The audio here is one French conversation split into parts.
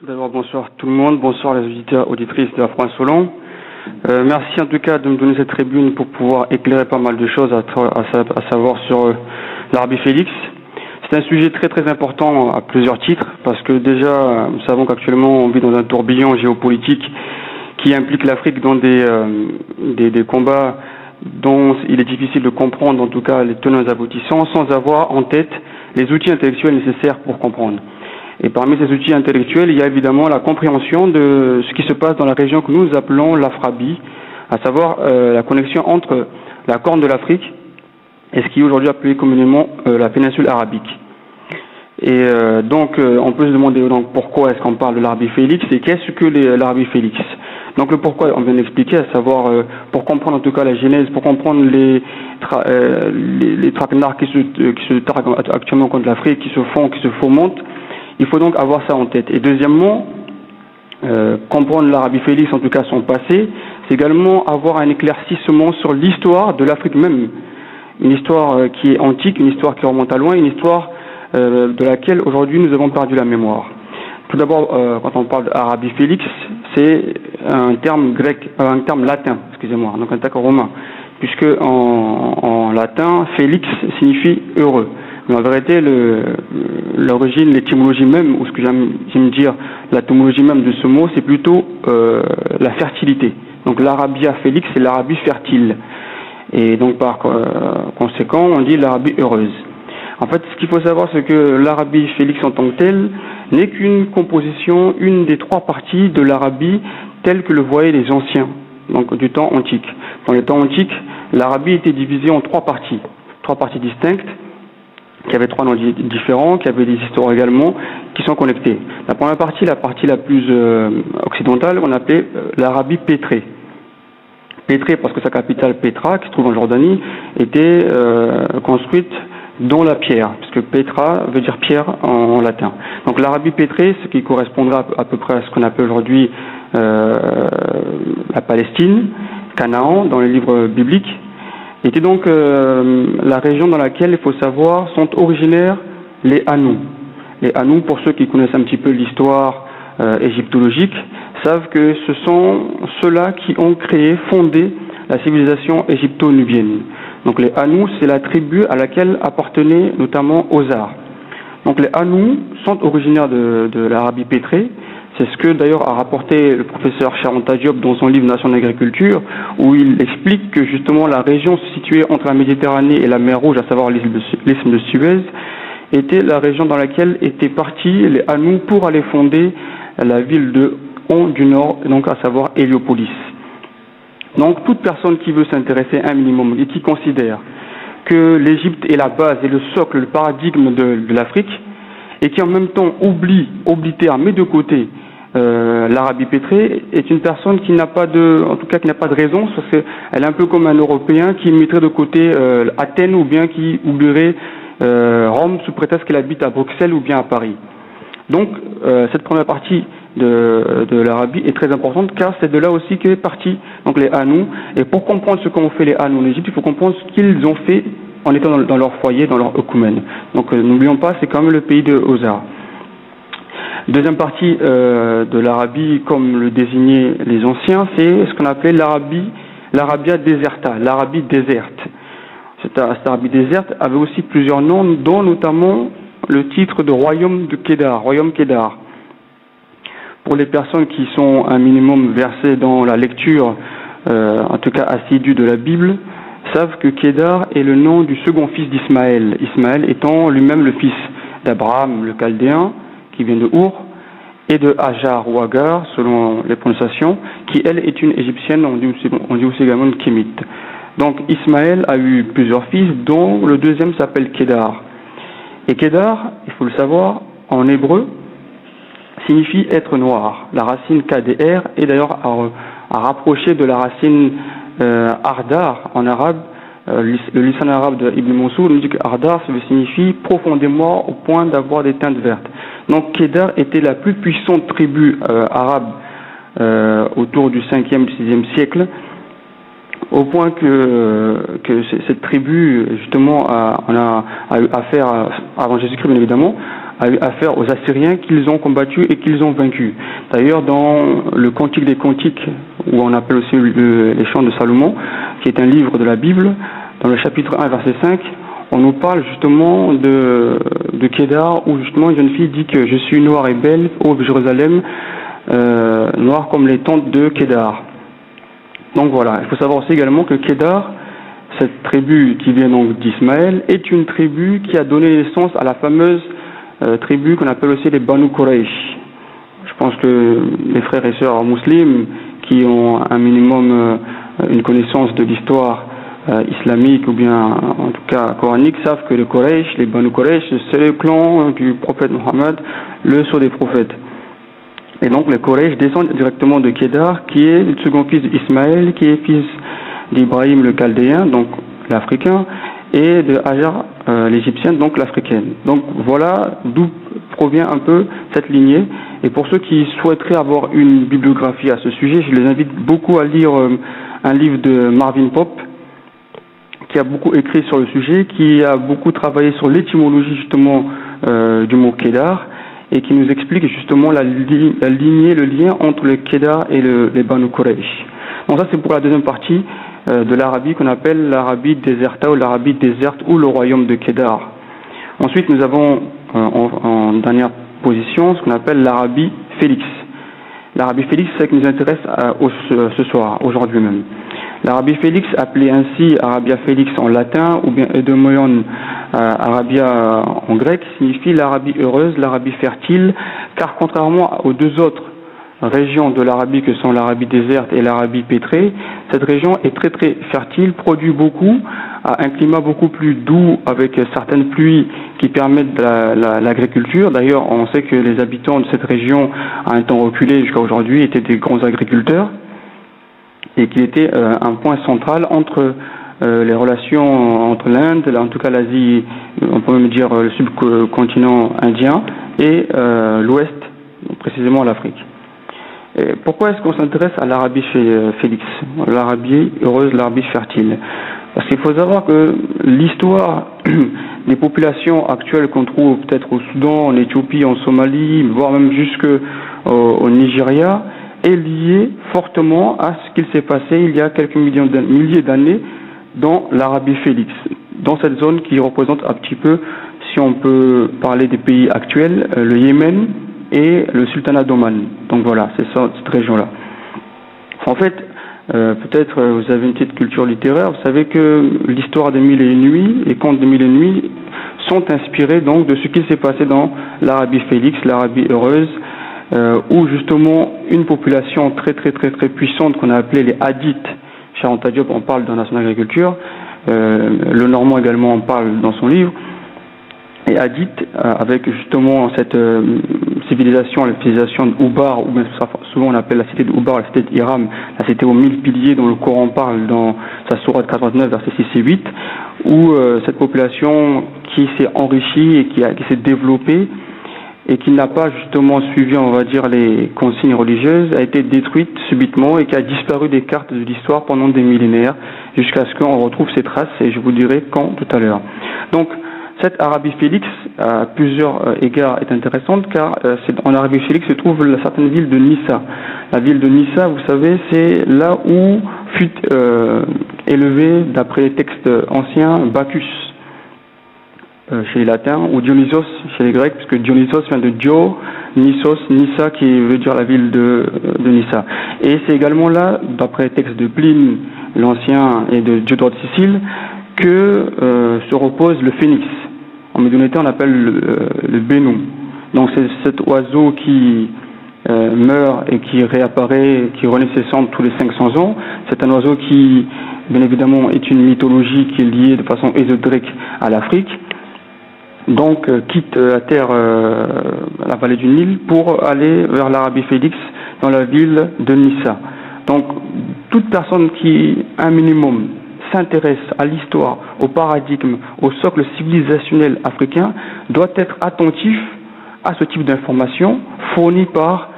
Tout d'abord, bonsoir tout le monde, bonsoir les auditeurs, auditrices de la France Solon. Merci en tout cas de me donner cette tribune pour pouvoir éclairer pas mal de choses, à savoir sur l'Arabie Félix. C'est un sujet très très important à plusieurs titres, parce que déjà, nous savons qu'actuellement on vit dans un tourbillon géopolitique qui implique l'Afrique dans des combats dont il est difficile de comprendre, en tout cas les tenants et aboutissants, sans avoir en tête les outils intellectuels nécessaires pour comprendre. Et parmi ces outils intellectuels, il y a évidemment la compréhension de ce qui se passe dans la région que nous appelons l'Afrabie, à savoir la connexion entre la Corne de l'Afrique et ce qui est aujourd'hui appelé communément la péninsule arabique. Et donc, on peut se demander donc pourquoi est-ce qu'on parle de l'Arabie Félix et qu'est-ce que l'Arabie Félix. Donc le pourquoi, on vient d'expliquer, à savoir pour comprendre en tout cas la genèse, pour comprendre les traquenards qui se traquent actuellement contre l'Afrique, qui se fomentent. Il faut donc avoir ça en tête. Et deuxièmement, comprendre l'Arabie Félix, en tout cas son passé, c'est également avoir un éclaircissement sur l'histoire de l'Afrique même. Une histoire qui est antique, une histoire qui remonte à loin, une histoire de laquelle aujourd'hui nous avons perdu la mémoire. Tout d'abord, quand on parle d'Arabie Félix, c'est un terme grec, un terme latin, excusez-moi, donc un terme romain, puisque en latin, Félix signifie heureux. Mais en vérité, l'origine, l'étymologie même, ou ce que j'aime dire, l'étymologie même de ce mot, c'est plutôt la fertilité. Donc l'Arabia Félix, c'est l'Arabie fertile. Et donc par conséquent, on dit l'Arabie heureuse. En fait, ce qu'il faut savoir, c'est que l'Arabie Félix en tant que telle n'est qu'une composition, une des trois parties de l'Arabie telle que le voyaient les anciens, donc du temps antique. Dans les temps antiques, l'Arabie était divisée en trois parties distinctes, qui avaient trois noms différents, qui avaient des histoires également, qui sont connectées. La première partie, la partie la plus occidentale, on appelait l'Arabie pétrée. Pétrée parce que sa capitale Pétra, qui se trouve en Jordanie, était construite dans la pierre, puisque Pétra veut dire pierre en latin. Donc l'Arabie pétrée, ce qui correspondra à peu près à ce qu'on appelle aujourd'hui la Palestine, Canaan, dans les livres bibliques, était donc la région dans laquelle, il faut savoir, sont originaires les Hanous. Les Hanous, pour ceux qui connaissent un petit peu l'histoire égyptologique, savent que ce sont ceux-là qui ont fondé la civilisation égypto-nubienne. Donc les Hanous, c'est la tribu à laquelle appartenait notamment Ozar. Donc les Hanous sont originaires de l'Arabie pétrée. C'est ce que d'ailleurs a rapporté le professeur Charanta Diop dans son livre Nation d'agriculture, où il explique que justement la région située entre la Méditerranée et la mer Rouge, à savoir l'isthme de Suez, était la région dans laquelle étaient partis les Hanous pour aller fonder la ville de On du Nord, donc à savoir Héliopolis. Donc toute personne qui veut s'intéresser un minimum et qui considère que l'Égypte est la base et le socle, le paradigme de l'Afrique, et qui en même temps oblitère, met de côté l'Arabie pétrée, est une personne qui n'a pas en tout cas qui n'a pas de raison, parce qu'elle est un peu comme un Européen qui mettrait de côté Athènes, ou bien qui oublierait Rome sous prétexte qu'elle habite à Bruxelles ou bien à Paris. Donc cette première partie de l'Arabie est très importante, car c'est de là aussi qu'est parti donc les Hanous. Et pour comprendre ce qu'ont fait les Hanous en Égypte, il faut comprendre ce qu'ils ont fait en étant dans leur foyer, dans leur œcumène. Donc n'oublions pas, c'est quand même le pays de Ozar. Deuxième partie de l'Arabie, comme le désignaient les anciens, c'est ce qu'on appelait l'Arabia deserta, l'Arabie déserte. Cette Arabie déserte avait aussi plusieurs noms, dont notamment le titre de royaume de Kédar, royaume Kédar. Pour les personnes qui sont un minimum versées dans la lecture, en tout cas assidue de la Bible, savent que Kédar est le nom du second fils d'Ismaël, Ismaël étant lui-même le fils d'Abraham le Chaldéen, qui vient de Our, et de Hajar ou Agar, selon les prononciations, qui elle est une égyptienne, on dit aussi également une kémite. Donc Ismaël a eu plusieurs fils, dont le deuxième s'appelle Kédar. Et Kédar, il faut le savoir, en hébreu, signifie être noir. La racine KDR est d'ailleurs à rapprocher de la racine Ardar en arabe. Le lisan arabe de Ibn Mansour nous dit que Ardar signifie profondément au point d'avoir des teintes vertes. Donc Kédar était la plus puissante tribu arabe autour du 5e, 6e siècle, au point que cette tribu justement a eu affaire, avant Jésus-Christ bien évidemment, a eu affaire aux Assyriens qu'ils ont combattus et qu'ils ont vaincus. D'ailleurs, dans le Cantique des Cantiques, où on appelle aussi les Chants de Salomon, qui est un livre de la Bible, dans le chapitre 1, verset 5, on nous parle justement de Kédar, où justement une jeune fille dit que je suis noire et belle, ô Jérusalem, noire comme les tentes de Kédar. Donc voilà, il faut savoir aussi également que Kédar, cette tribu qui vient donc d'Ismaël, est une tribu qui a donné naissance à la fameuse tribu qu'on appelle aussi les Banu Quraysh. Je pense que les frères et sœurs musulmans qui ont un minimum une connaissance de l'histoire islamique ou bien en tout cas coranique savent que les Quraysh, les Banu Quraysh, c'est le clan du prophète Mohammed, le sceau des prophètes. Et donc les Quraysh descendent directement de Kédar, qui est le second fils d'Ismaël, qui est fils d'Ibrahim le Chaldéen, donc l'Africain, et de Hajar l'Égyptienne, donc l'Africaine. Donc voilà d'où provient un peu cette lignée. Et pour ceux qui souhaiteraient avoir une bibliographie à ce sujet, je les invite beaucoup à lire un livre de Marvin Pope, qui a beaucoup écrit sur le sujet, qui a beaucoup travaillé sur l'étymologie justement du mot Kédar, et qui nous explique justement la lignée, le lien entre le Kédar et les Banu Quraysh. Donc ça c'est pour la deuxième partie de l'Arabie qu'on appelle l'Arabie déserta ou l'Arabie déserte ou le royaume de Kédar. Ensuite nous avons en dernière position ce qu'on appelle l'Arabie Félix. L'Arabie Félix, c'est ce qui nous intéresse ce soir, aujourd'hui même. L'Arabie Félix, appelée ainsi Arabia Félix en latin ou bien Edomoion Arabia en grec, signifie l'Arabie heureuse, l'Arabie fertile, car contrairement aux deux autres régions de l'Arabie que sont l'Arabie déserte et l'Arabie pétrée, cette région est très très fertile, produit beaucoup, a un climat beaucoup plus doux avec certaines pluies qui permettent l'agriculture. D'ailleurs, on sait que les habitants de cette région, à un temps reculé jusqu'à aujourd'hui, étaient des grands agriculteurs et qu'il était un point central entre les relations entre l'Inde, en tout cas l'Asie, on peut même dire le subcontinent indien, et l'Ouest, précisément l'Afrique. Pourquoi est-ce qu'on s'intéresse à l'Arabie Félix, l'Arabie heureuse, l'Arabie fertile? Parce qu'il faut savoir que l'histoire des populations actuelles qu'on trouve peut-être au Soudan, en Éthiopie, en Somalie, voire même jusqu'au Nigeria, est liée fortement à ce qu'il s'est passé il y a quelques milliers d'années dans l'Arabie Félix, dans cette zone qui représente un petit peu, si on peut parler des pays actuels, le Yémen et le sultanat d'Oman. Donc voilà, c'est ça, cette région-là. En fait, peut-être vous avez une petite culture littéraire, vous savez que l'histoire des Mille et une nuits, les contes des Mille et une nuits sont inspirés donc de ce qui s'est passé dans l'Arabie Félix, l'Arabie heureuse, où justement une population très puissante qu'on a appelée les Hadiths, chez Anta Diop on parle dans son agriculture, le Normand également en parle dans son livre, et Hadith, avec justement cette civilisation, la civilisation d'Oubar, ou bien souvent on appelle la cité d'Oubar, la cité d'Iram, la cité aux 1000 piliers dont le Coran parle dans sa sourate 89, versets 6 et 8, où cette population qui s'est enrichie et qui s'est développée, et qui n'a pas justement suivi, on va dire, les consignes religieuses, a été détruite subitement et qui a disparu des cartes de l'histoire pendant des millénaires, jusqu'à ce qu'on retrouve ses traces, et je vous dirai quand tout à l'heure. Donc, cette Arabie Félix, à plusieurs égards, est intéressante, car en Arabie Félix se trouve certaine ville de Nissa. La ville de Nissa, vous savez, c'est là où fut élevé, d'après les textes anciens, Bacchus, chez les latins, ou Dionysos chez les grecs, puisque Dionysos vient de Dio, Nissos, Nissa, qui veut dire la ville de Nissa. Et c'est également là, d'après les textes de Pline l'Ancien et de Diodore de Sicile, que se repose le phénix. En médiévalité, on appelle le bénou. Donc c'est cet oiseau qui meurt et qui réapparaît, qui renaît ses cendres tous les 500 ans. C'est un oiseau qui, bien évidemment, est une mythologie qui est liée de façon ésotérique à l'Afrique. Donc quitte la terre, la vallée du Nil, pour aller vers l'Arabie Félix, dans la ville de Nissa. Donc toute personne qui, un minimum, s'intéresse à l'histoire, au paradigme, au socle civilisationnel africain, doit être attentif à ce type d'informations fournies par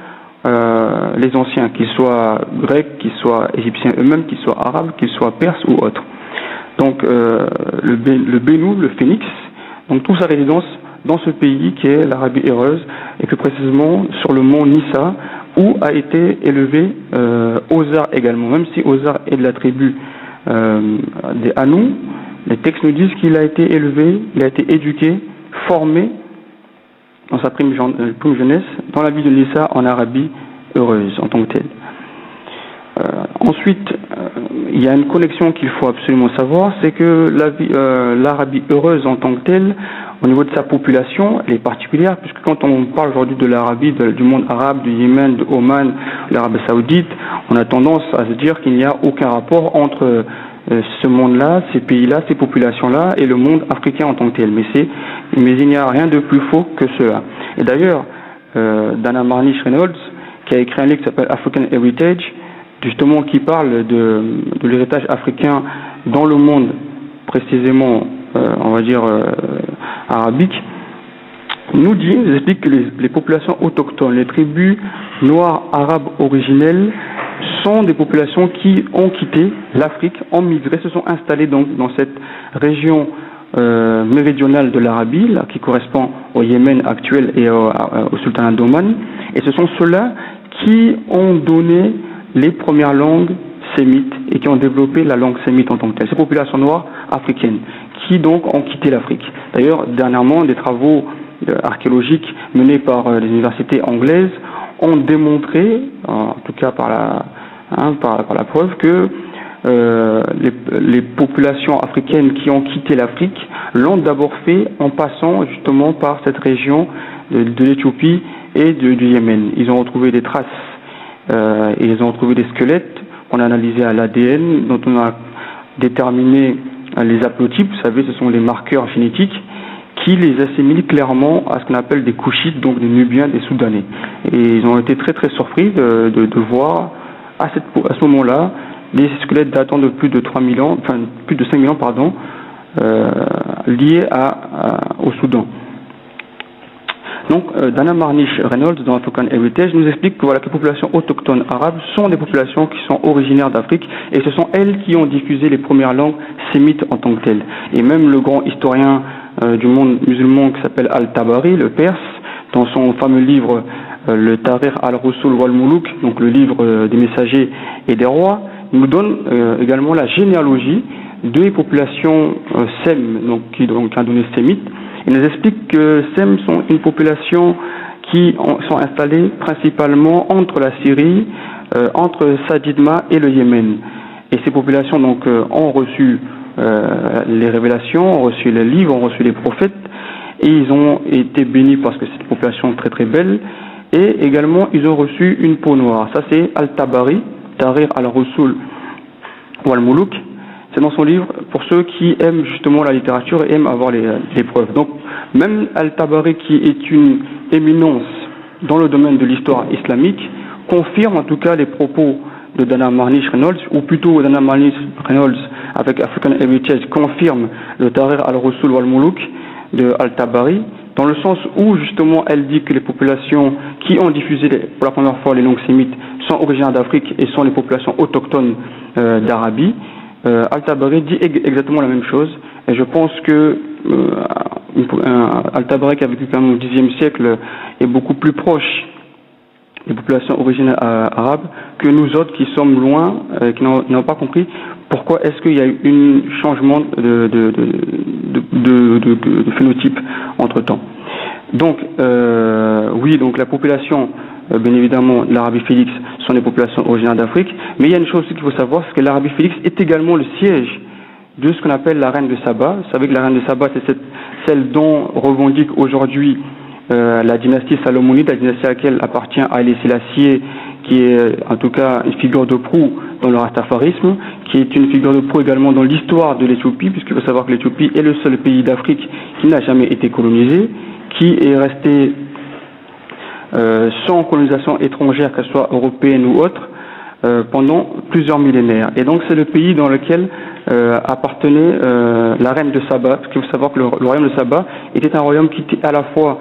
les anciens, qu'ils soient grecs, qu'ils soient égyptiens eux-mêmes, qu'ils soient arabes, qu'ils soient perses ou autres. Donc le bénou, le phénix, donc trouve sa résidence dans ce pays qui est l'Arabie heureuse, et plus précisément sur le mont Nissa, où a été élevé Ozar également. Même si Ozar est de la tribu des Hanou, les textes nous disent qu'il a été élevé, il a été éduqué, formé dans sa prime jeunesse dans la ville de Nissa en Arabie heureuse en tant que telle. Ensuite, il y a une connexion qu'il faut absolument savoir, c'est que l'Arabie heureuse en tant que telle, au niveau de sa population, elle est particulière, puisque quand on parle aujourd'hui de l'Arabie, du monde arabe, du Yémen, de Oman, de l'Arabie saoudite, on a tendance à se dire qu'il n'y a aucun rapport entre ce monde-là, ces pays-là, ces populations-là, et le monde africain en tant que tel. Mais il n'y a rien de plus faux que cela. Et d'ailleurs, Dana Marnish Reynolds, qui a écrit un livre qui s'appelle African Heritage, justement qui parle de l'héritage africain dans le monde, précisément, on va dire, arabique, nous explique que les populations autochtones, les tribus noires arabes originelles, sont des populations qui ont quitté l'Afrique, ont migré, se sont installées donc dans cette région méridionale de l'Arabie, qui correspond au Yémen actuel et au sultanat d'Oman, et ce sont ceux-là qui ont donné les premières langues sémites et qui ont développé la langue sémite en tant que telle. Ces populations noires africaines qui donc ont quitté l'Afrique. D'ailleurs, dernièrement, des travaux archéologiques menés par les universités anglaises ont démontré, en tout cas par la preuve, que les populations africaines qui ont quitté l'Afrique l'ont d'abord fait en passant justement par cette région de l'Éthiopie et du Yémen. Ils ont retrouvé des traces et ils ont retrouvé des squelettes qu'on a analysés à l'ADN, dont on a déterminé les haplotypes. Vous savez, ce sont les marqueurs génétiques qui les assimilent clairement à ce qu'on appelle des Couchites, donc des Nubiens, des Soudanais. Et ils ont été très très surpris de voir à ce moment-là des squelettes datant de plus de 3000 ans, enfin plus de 5000 ans, pardon, liés au Soudan. Donc, Dana Marnish Reynolds, dans African Heritage, nous explique que, voilà, que les populations autochtones arabes sont des populations qui sont originaires d'Afrique et ce sont elles qui ont diffusé les premières langues sémites en tant que telles. Et même le grand historien du monde musulman qui s'appelle Al-Tabari, le Perse, dans son fameux livre le Tahrir al-Rusul wal-Muluk, donc le livre des messagers et des rois, nous donne également la généalogie des populations Sem, donc qui a donné sémites. Il nous explique que Sem sont une population qui sont installées principalement entre la Syrie, entre Sadidma et le Yémen. Et ces populations donc ont reçu les révélations, ont reçu les livres, ont reçu les prophètes, et ils ont été bénis parce que c'est une population très très belle. Et également ils ont reçu une peau noire. Ça c'est Al-Tabari, Tahrir al-Rusul wal-Muluk. C'est dans son livre pour ceux qui aiment justement la littérature et aiment avoir les preuves. Donc, même Al-Tabari, qui est une éminence dans le domaine de l'histoire islamique, confirme en tout cas les propos de Dana Marnish Reynolds, ou plutôt Dana Marnish Reynolds avec African Heritage confirme le Tahrir al-Rusul wal-Muluk de Al-Tabari, dans le sens où justement elle dit que les populations qui ont diffusé pour la première fois les langues sémites sont originaires d'Afrique et sont les populations autochtones d'Arabie. Al-Tabari dit exactement la même chose, et je pense que Al-Tabari, qui a vécu quand même au Xe siècle, est beaucoup plus proche des populations originaires arabes que nous autres qui sommes loin, qui n'ont pas compris pourquoi est-ce qu'il y a eu un changement de phénotype entre-temps. Donc, oui, donc la population, bien évidemment, de l'Arabie Félix sont des populations originaires d'Afrique, mais il y a une chose qu'il faut savoir, c'est que l'Arabie Félix est également le siège de ce qu'on appelle la reine de Saba. Vous savez que la reine de Saba, c'est celle dont revendique aujourd'hui la dynastie salomonide, la dynastie à laquelle appartient Haïlé Sélassié, qui est en tout cas une figure de proue dans le rastafarisme, qui est une figure de proue également dans l'histoire de l'Éthiopie, puisqu'il faut savoir que l'Éthiopie est le seul pays d'Afrique qui n'a jamais été colonisé, qui est resté sans colonisation étrangère, qu'elle soit européenne ou autre, pendant plusieurs millénaires. Et donc c'est le pays dans lequel appartenait la reine de Saba, parce qu'il faut savoir que le royaume de Saba était un royaume qui était à la fois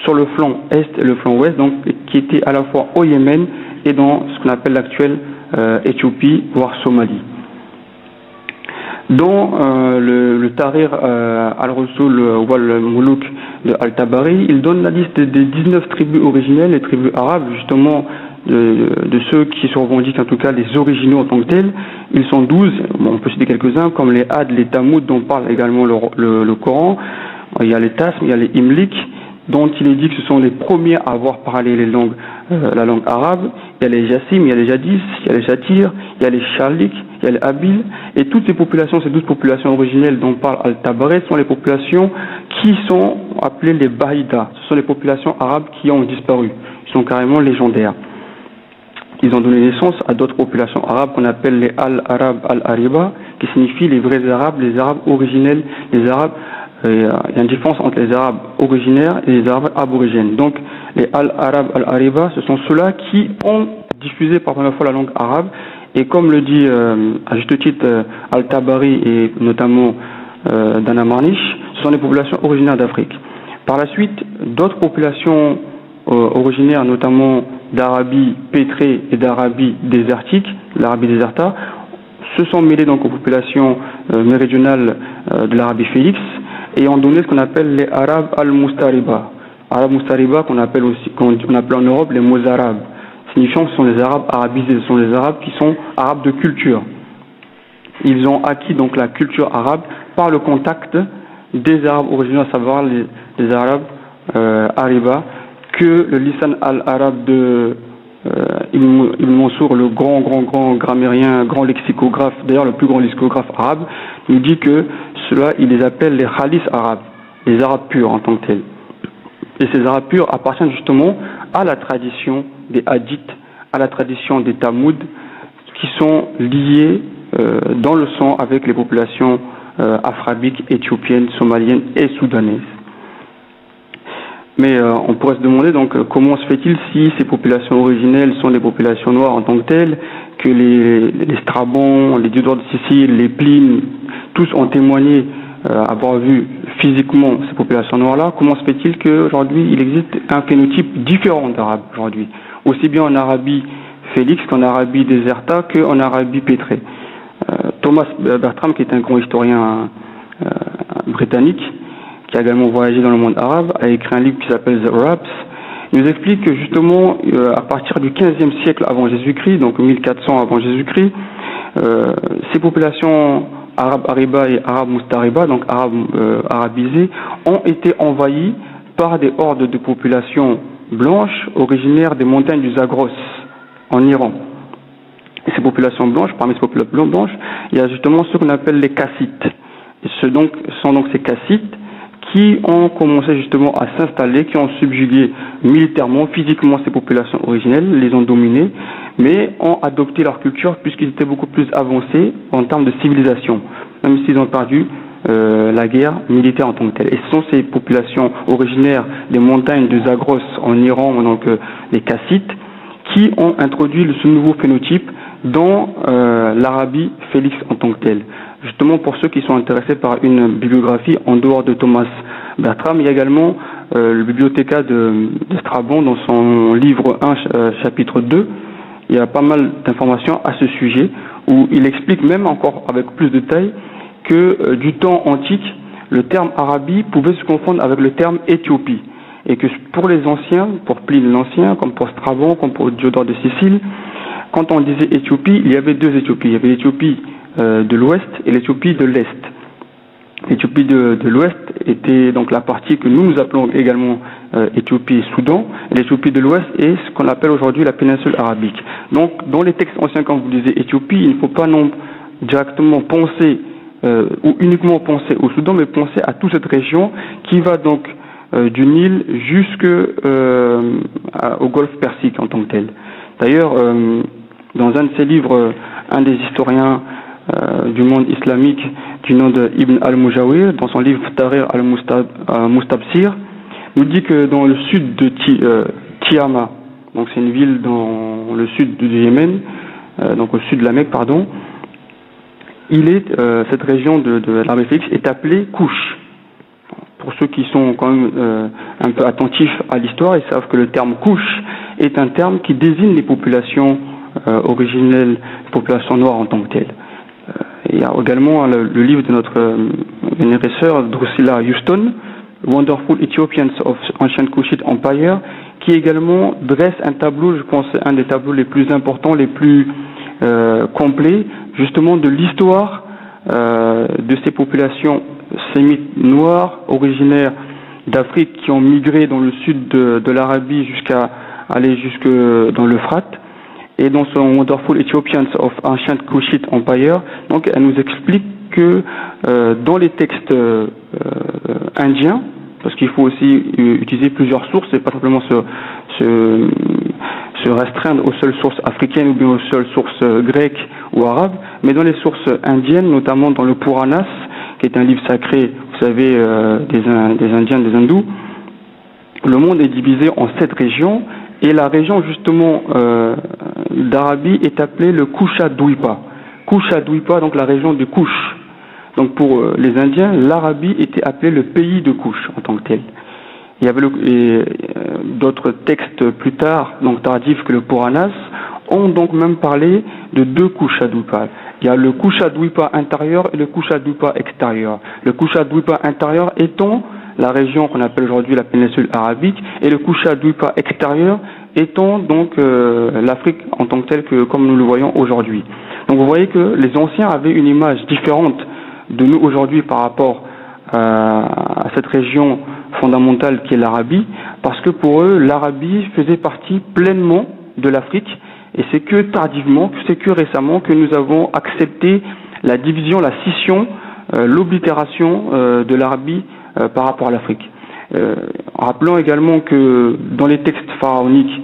sur le flanc est et le flanc ouest, donc qui était à la fois au Yémen et dans ce qu'on appelle l'actuelle Éthiopie, voire Somalie. Dans le Tahrir al-Rusul wal-Muluk de Al-Tabari, il donne la liste des 19 tribus originelles, les tribus arabes, justement, de ceux qui se revendiquent en tout cas les originaux en tant que tels. Ils sont 12, bon, on peut citer quelques-uns, comme les Had, les Tamoud, dont parle également le Coran. Il y a les Tasm, il y a les Imlik, dont il est dit que ce sont les premiers à avoir parlé la langue arabe. Il y a les Jassim, il y a les Jadis, il y a les Shatir, il y a les Charlik, il y a les Abil, et toutes ces populations, ces 12 populations originelles dont parle Al-Tabari, sont les populations qui sont appelées les Bahida. Ce sont les populations arabes qui ont disparu. Ils sont carrément légendaires. Ils ont donné naissance à d'autres populations arabes qu'on appelle les Al-Arab Al-Ariba, qui signifient les vrais arabes, les arabes originels, les arabes. Il y a une différence entre les arabes originaires et les arabes aborigènes. Donc, les Al-Arab Al-Ariba, ce sont ceux-là qui ont diffusé par première fois la langue arabe. Et comme le dit à juste titre Al-Tabari et notamment Dana Marnish, ce sont des populations originaires d'Afrique. Par la suite, d'autres populations originaires, notamment d'Arabie pétrée et d'Arabie désertique, l'Arabie déserta, se sont mêlés donc aux populations méridionales de l'Arabie Félix et ont donné ce qu'on appelle les Arabes al-Mustariba. Arabes Mustariba qu'on appelle en Europe les Mozarabes, signifiant que ce sont les Arabes arabisés, ce sont les Arabes qui sont Arabes de culture. Ils ont acquis donc la culture arabe par le contact des Arabes originaux, à savoir les Arabes Ariba, que le lisan al-arabe de Ibn Mansour, le grand grammairien, grand lexicographe, d'ailleurs le plus grand lexicographe arabe, nous dit que cela, il les appelle les khalis arabes, les arabes purs en tant que tels. Et ces arabes purs appartiennent justement à la tradition des hadiths, à la tradition des Tamoud, qui sont liés dans le sang avec les populations afrabiques, éthiopiennes, somaliennes et soudanaises. Mais on pourrait se demander donc comment se fait-il si ces populations originelles sont des populations noires en tant que telles, que les Strabons, les Diodores de Sicile, les Plines, tous ont témoigné avoir vu physiquement ces populations noires-là. Comment se fait-il qu'aujourd'hui il existe un phénotype différent d'Arabes aujourd'hui, aussi bien en Arabie Félix qu'en Arabie déserta qu'en Arabie pétrée. Thomas Bertram, qui est un grand historien britannique, qui a également voyagé dans le monde arabe, a écrit un livre qui s'appelle The Arabs. Il nous explique que justement, à partir du 15e siècle avant Jésus-Christ, donc 1400 avant Jésus-Christ, ces populations arabes Ariba et arabes Mustariba, donc arabes arabisés, ont été envahies par des hordes de populations blanches originaires des montagnes du Zagros, en Iran. Et ces populations blanches, parmi ces populations blanches, il y a justement ce qu'on appelle les Kassites. Et ce sont donc ces Kassites qui ont commencé justement à s'installer, qui ont subjugué militairement, physiquement ces populations originelles, les ont dominées, mais ont adopté leur culture puisqu'ils étaient beaucoup plus avancés en termes de civilisation, même s'ils ont perdu la guerre militaire en tant que telle. Et ce sont ces populations originaires des montagnes de Zagros en Iran, donc les Kassites, qui ont introduit ce nouveau phénotype dans l'Arabie Félix en tant que telle. Justement, pour ceux qui sont intéressés par une bibliographie en dehors de Thomas Bertram, il y a également le bibliothécaire de Strabon dans son livre 1, chapitre 2. Il y a pas mal d'informations à ce sujet où il explique même encore avec plus de détails que du temps antique, le terme Arabie pouvait se confondre avec le terme Éthiopie. Et que pour les anciens, pour Pline l'Ancien, comme pour Strabon, comme pour Diodore de Sicile, quand on disait Éthiopie, il y avait deux Éthiopies. Il y avait l'Éthiopie de l'Ouest et l'Éthiopie de l'Est. L'Éthiopie de l'Ouest était donc la partie que nous appelons également Éthiopie et Soudan. Et l'Éthiopie de l'Ouest est ce qu'on appelle aujourd'hui la péninsule arabique. Donc, dans les textes anciens, quand vous disiez Éthiopie, il ne faut pas non directement penser ou uniquement penser au Soudan, mais penser à toute cette région qui va donc du Nil jusqu'au Golfe Persique en tant que tel. D'ailleurs, dans un de ses livres, un des historiens du monde islamique du nom de Ibn al-Mujawir, dans son livre Tahrir al-Mustabsir, nous dit que dans le sud de Tiama, donc c'est une ville dans le sud du Yémen, donc au sud de la Mecque, pardon, cette région de l'Arabie Félix est appelée Kouch. Pour ceux qui sont quand même un peu attentifs à l'histoire, ils savent que le terme Kouch est un terme qui désigne les populations originelles, les populations noires en tant que telles. Il y a également le livre de notre vénérée sœur Drusilla Houston, Wonderful Ethiopians of Ancient Kushite Empire, qui également dresse un tableau, je pense, un des tableaux les plus importants, les plus complets, justement de l'histoire de ces populations sémites noires originaires d'Afrique qui ont migré dans le sud de l'Arabie jusqu'à aller jusque dans l'Euphrate. Et dans son Wonderful Ethiopians of Ancient Kushite Empire, donc elle nous explique que dans les textes indiens, parce qu'il faut aussi utiliser plusieurs sources et pas simplement se restreindre aux seules sources africaines ou bien aux seules sources grecques ou arabes, mais dans les sources indiennes, notamment dans le Puranas, qui est un livre sacré, vous savez, des Indiens, des hindous, le monde est divisé en 7 régions, et la région justement d'Arabie est appelée le Kusha Dwipa. Kusha Dwipa, donc la région du Kush. Donc pour les Indiens, l'Arabie était appelée le pays de Kush en tant que tel. Il y avait d'autres textes plus tard, donc tardifs que le Puranas, ont donc même parlé de 2 Kusha Dwipa. Il y a le Kusha Dwipa intérieur et le Kusha Dwipa extérieur. Le Kusha Dwipa intérieur étant la région qu'on appelle aujourd'hui la péninsule arabique, et le Kusha Dwipa extérieur étant donc l'Afrique en tant que telle, comme nous le voyons aujourd'hui. Donc vous voyez que les anciens avaient une image différente de nous aujourd'hui par rapport à cette région fondamentale qui est l'Arabie, parce que pour eux, l'Arabie faisait partie pleinement de l'Afrique, et c'est que tardivement, c'est que récemment que nous avons accepté la division, la scission, l'oblitération de l'Arabie par rapport à l'Afrique. Rappelons également que dans les textes pharaoniques,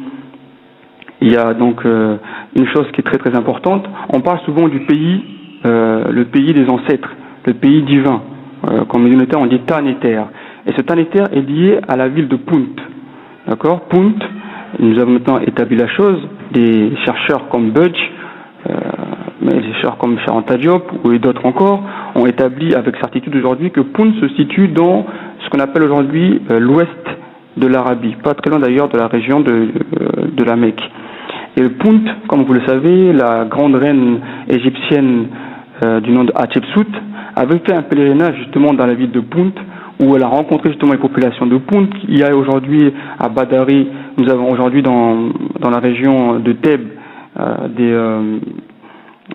il y a donc une chose qui est très très importante. On parle souvent du pays, le pays des ancêtres, le pays divin. Comme les on dit Taneter. Et ce Taneter est lié à la ville de Punt. D'accord? Punt, nous avons maintenant établi la chose. Des chercheurs comme Budge, mais des chercheurs comme Charanta Diop ou d'autres encore ont établi avec certitude aujourd'hui que Punt se situe dans ce qu'on appelle aujourd'hui l'ouest de l'Arabie, pas très loin d'ailleurs de la région de la Mecque. Et le Punt, comme vous le savez, la grande reine égyptienne du nom de Hatshepsut avait fait un pèlerinage justement dans la ville de Punt, où elle a rencontré justement les populations de Punt. Il y a aujourd'hui à Badari, nous avons aujourd'hui dans la région de Thèbes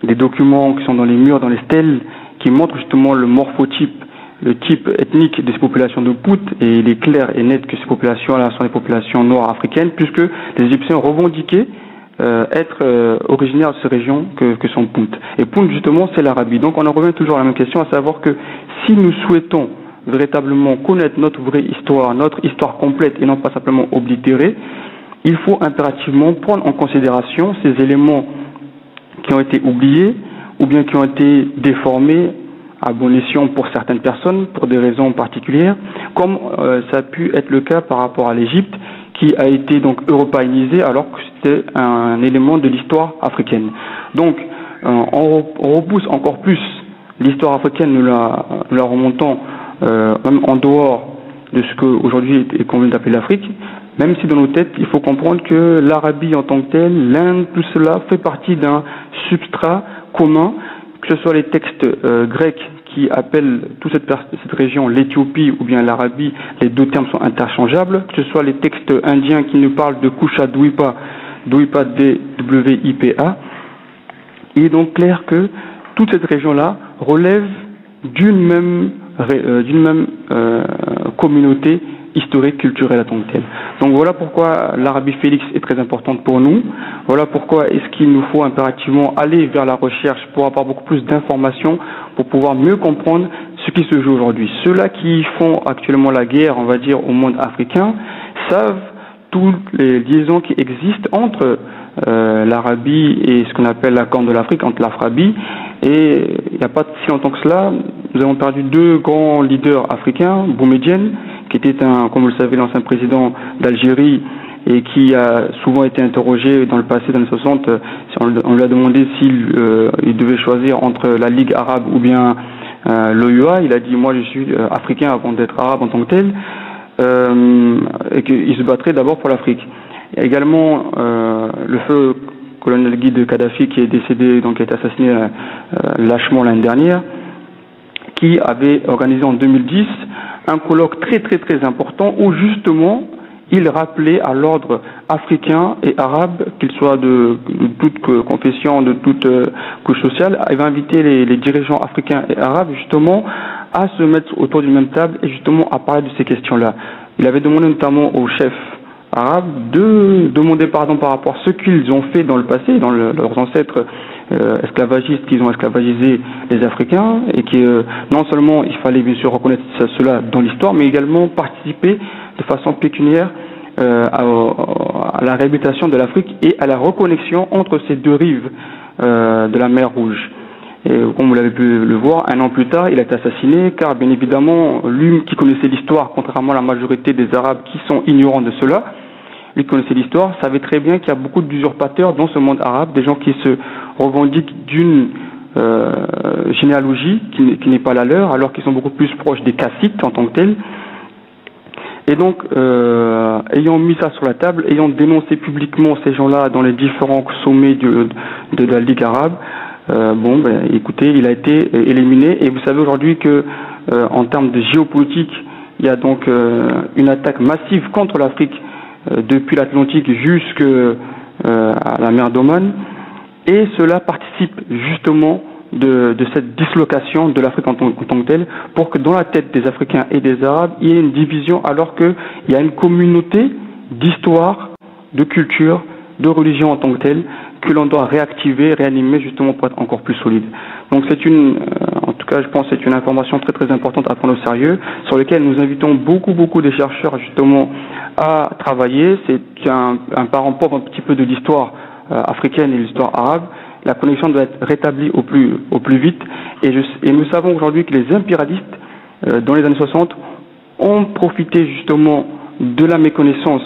des documents qui sont dans les murs, dans les stèles, qui montrent justement le morphotype, le type ethnique de ces populations de Punt, et il est clair et net que ces populations-là sont des populations noires africaines, puisque les Égyptiens revendiquaient être originaires de ces régions que sont Punt. Et Punt, justement, c'est l'Arabie. Donc on en revient toujours à la même question, à savoir que si nous souhaitons véritablement connaître notre vraie histoire, notre histoire complète et non pas simplement oblitérée, il faut impérativement prendre en considération ces éléments qui ont été oubliés ou bien qui ont été déformés à bon escient pour certaines personnes, pour des raisons particulières, comme ça a pu être le cas par rapport à l'Égypte, qui a été donc européanisée alors que c'était un élément de l'histoire africaine. Donc, on repousse encore plus l'histoire africaine, nous la remontons même en dehors de ce qu'aujourd'hui est convenu d'appeler l'Afrique, même si dans nos têtes, il faut comprendre que l'Arabie en tant que telle, l'Inde, tout cela fait partie d'un substrat commun, que ce soit les textes grecs qui appellent toute cette région l'Éthiopie ou bien l'Arabie, les deux termes sont interchangeables, que ce soit les textes indiens qui nous parlent de Kusha Dwipa, Dwipa D-W-I-P-A, il est donc clair que toute cette région-là relève d'une même communauté historique, culturelle à tant que telle. Donc voilà pourquoi l'Arabie Félix est très importante pour nous. Voilà pourquoi est-ce qu'il nous faut impérativement aller vers la recherche pour avoir beaucoup plus d'informations, pour pouvoir mieux comprendre ce qui se joue aujourd'hui. Ceux-là qui font actuellement la guerre, on va dire, au monde africain, savent toutes les liaisons qui existent entre l'Arabie et ce qu'on appelle la Corne de l'Afrique, entre l'Afrabie. Et il n'y a pas si longtemps que cela, nous avons perdu 2 grands leaders africains, Boumedienne, qui était comme vous le savez, l'ancien président d'Algérie et qui a souvent été interrogé dans le passé, dans les 60, on lui a demandé s'il devait choisir entre la Ligue arabe ou bien l'OUA. Il a dit, moi je suis africain avant d'être arabe en tant que tel, et qu'il se battrait d'abord pour l'Afrique. Il y a également le feu colonel Guy de Kadhafi qui est décédé, donc qui a été assassiné lâchement l'année dernière, qui avait organisé en 2010 un colloque très très très important où justement il rappelait à l'ordre africain et arabe, qu'il soit de toute confession, de toute couche sociale, il va inviter les dirigeants africains et arabes justement à se mettre autour d'une même table et justement à parler de ces questions-là. Il avait demandé notamment aux chefs arabes de demander pardon par rapport à ce qu'ils ont fait dans le passé, dans leurs ancêtres esclavagistes, qu'ils ont esclavagisé les Africains, et que non seulement il fallait bien sûr reconnaître cela dans l'histoire, mais également participer de façon pécuniaire à la réhabilitation de l'Afrique et à la reconnexion entre ces deux rives de la mer Rouge. Et comme vous l'avez pu le voir, un an plus tard, il a été assassiné, car bien évidemment, lui qui connaissait l'histoire, contrairement à la majorité des Arabes qui sont ignorants de cela, lui qui connaissait l'histoire, savait très bien qu'il y a beaucoup d'usurpateurs dans ce monde arabe, des gens qui se revendiquent d'une généalogie qui n'est pas la leur, alors qu'ils sont beaucoup plus proches des Kassites en tant que tels. Et donc, ayant mis ça sur la table, ayant dénoncé publiquement ces gens-là dans les différents sommets de la Ligue arabe, écoutez, il a été éliminé. Et vous savez aujourd'hui que, en termes de géopolitique, il y a donc une attaque massive contre l'Afrique depuis l'Atlantique jusqu'à la mer d'Oman. Et cela participe justement de cette dislocation de l'Afrique en tant que telle, pour que dans la tête des Africains et des Arabes, il y ait une division, alors qu'il y a une communauté d'histoire, de culture, de religion en tant que telle, que l'on doit réactiver, réanimer justement pour être encore plus solide. Donc c'est en tout cas je pense que c'est une information très très importante à prendre au sérieux, sur laquelle nous invitons beaucoup des chercheurs justement à travailler. C'est un parent pauvre un petit peu de l'histoire africaine et l'histoire arabe. La connexion doit être rétablie au plus vite. Et nous savons aujourd'hui que les impérialistes, dans les années 60, ont profité justement de la méconnaissance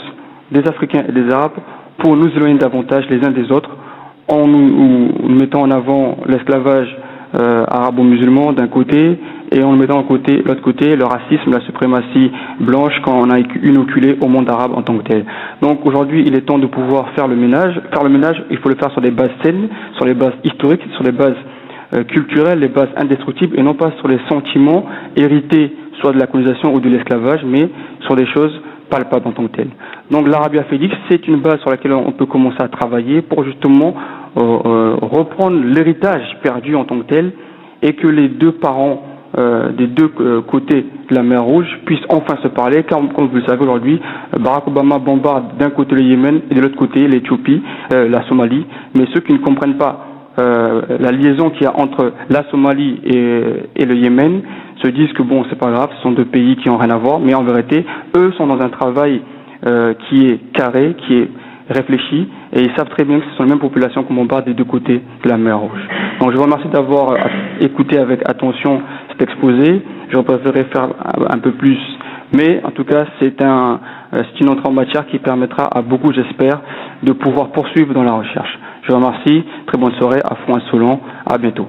des Africains et des Arabes pour nous éloigner davantage les uns des autres, en nous mettant en avant l'esclavage arabo-musulman d'un côté, et en mettant de l'autre côté le racisme, la suprématie blanche quand on a inoculé au monde arabe en tant que tel. Donc aujourd'hui, il est temps de pouvoir faire le ménage. Faire le ménage, il faut le faire sur des bases saines, sur les bases historiques, sur les bases culturelles, les bases indestructibles, et non pas sur les sentiments hérités soit de la colonisation ou de l'esclavage, mais sur des choses palpables en tant que telles. Donc l'Arabia Felix, c'est une base sur laquelle on peut commencer à travailler pour justement reprendre l'héritage perdu en tant que tel, et que les deux parents des deux côtés de la mer Rouge puissent enfin se parler, car comme vous le savez aujourd'hui, Barack Obama bombarde d'un côté le Yémen et de l'autre côté l'Éthiopie, la Somalie, mais ceux qui ne comprennent pas la liaison qu'il y a entre la Somalie et le Yémen se disent que bon, c'est pas grave, ce sont deux pays qui n'ont rien à voir, mais en vérité, eux sont dans un travail qui est carré, qui est réfléchi, et ils savent très bien que ce sont les mêmes populations qu'on bombarde des deux côtés de la mer Rouge. Donc je vous remercie d'avoir écouté avec attention cet exposé. J'aurais préféré faire un peu plus, mais en tout cas c'est une entrée en matière qui permettra à beaucoup, j'espère, de pouvoir poursuivre dans la recherche. Je vous remercie, très bonne soirée, à fond insolent, à bientôt.